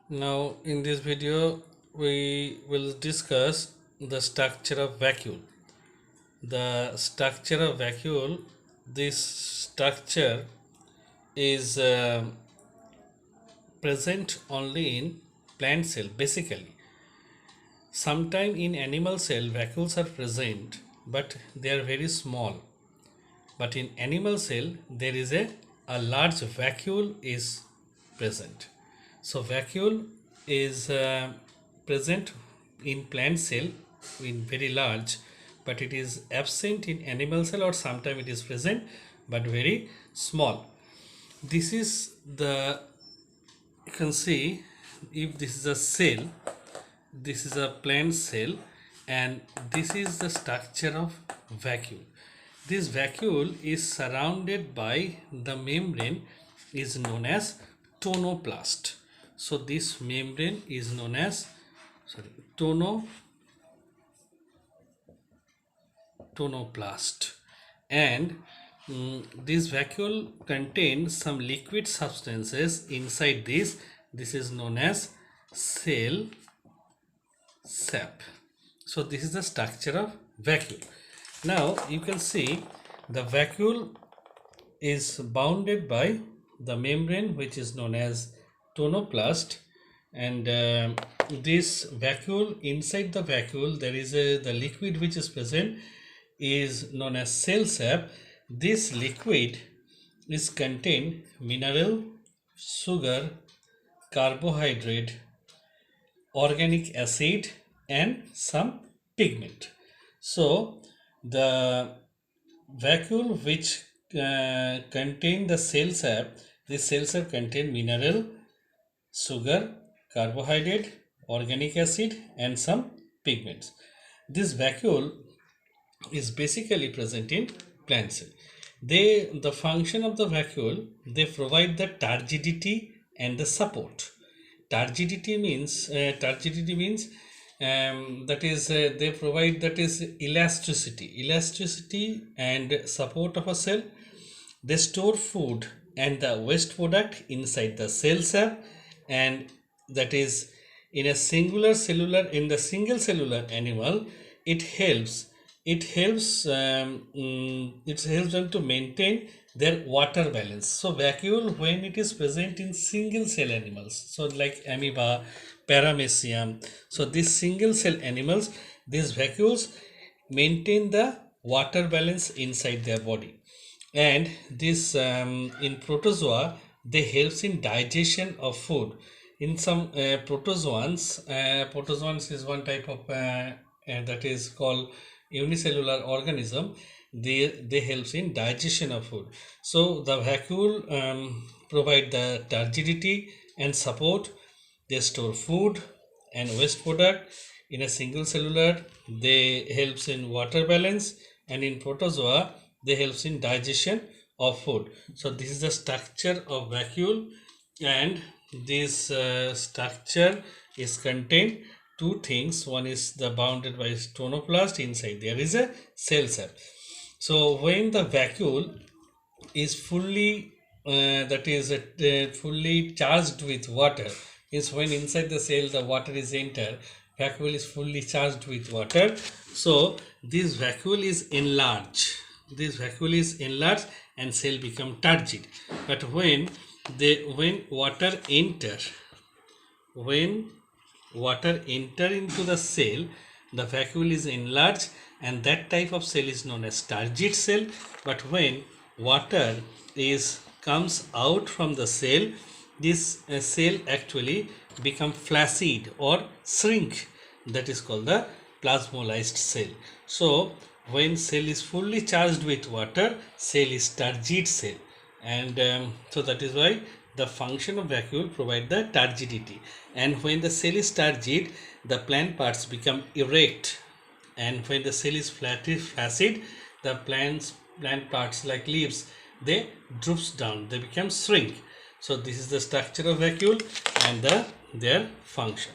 Now in this video we will discuss the structure of vacuole. The structure of vacuole, this structure is present only in plant cell basically. Sometime in animal cell vacuoles are present but they are very small. But in animal cell there is a large vacuole is present. So vacuole is present in plant cell in very large, but it is absent in animal cell, or sometimes it is present but very small. This is the, you can see, if this is a cell, this is a plant cell, and this is the structure of vacuole. This vacuole is surrounded by the membrane is known as tonoplast. So this membrane is known as tonoplast, and this vacuole contains some liquid substances inside this. This is known as cell sap. So this is the structure of vacuole. Now you can see the vacuole is bounded by the membrane which is known as tonoplast, and this vacuole, inside the vacuole there is the liquid which is present is known as cell sap. This liquid is contain mineral, sugar, carbohydrate, organic acid and some pigment. So the vacuole which contain the cell sap, this cell sap contain mineral, sugar, carbohydrate, organic acid and some pigments. This vacuole is basically present in plant cell. The function of the vacuole, they provide the turgidity and the support. Turgidity means that is they provide, that is elasticity and support of a cell. They store food and the waste product inside the cell sap, and that is in a single cellular animal. It helps them to maintain their water balance. So vacuole, when it is present in single cell animals, so like amoeba, paramecium, so these single cell animals, these vacuoles maintain the water balance inside their body. And this in protozoa, they helps in digestion of food. In some protozoans is one type of that is called unicellular organism. They helps in digestion of food. So the vacuole provide the turgidity and support. They store food and waste product. In a single cellular, they helps in water balance, and in protozoa they helps in digestion of food. So this is the structure of vacuole, and this structure is contained two things. One is the bounded by tonoplast, inside there is a cell sap. So when the vacuole is fully fully charged with water, is when inside the cell the water is entered, vacuole is fully charged with water. So this vacuole is enlarged, and cell become turgid. But when water enter into the cell, the vacuole is enlarged, and that type of cell is known as turgid cell. But when water comes out from the cell, this cell actually become flaccid or shrink. That is called the plasmolysed cell. So when cell is fully charged with water, cell is turgid cell, and so that is why the function of vacuole provide the turgidity. And when the cell is turgid, the plant parts become erect, and when the cell is flaccid, the plant parts like leaves, they droops down, they become shrink. So this is the structure of vacuole and their function.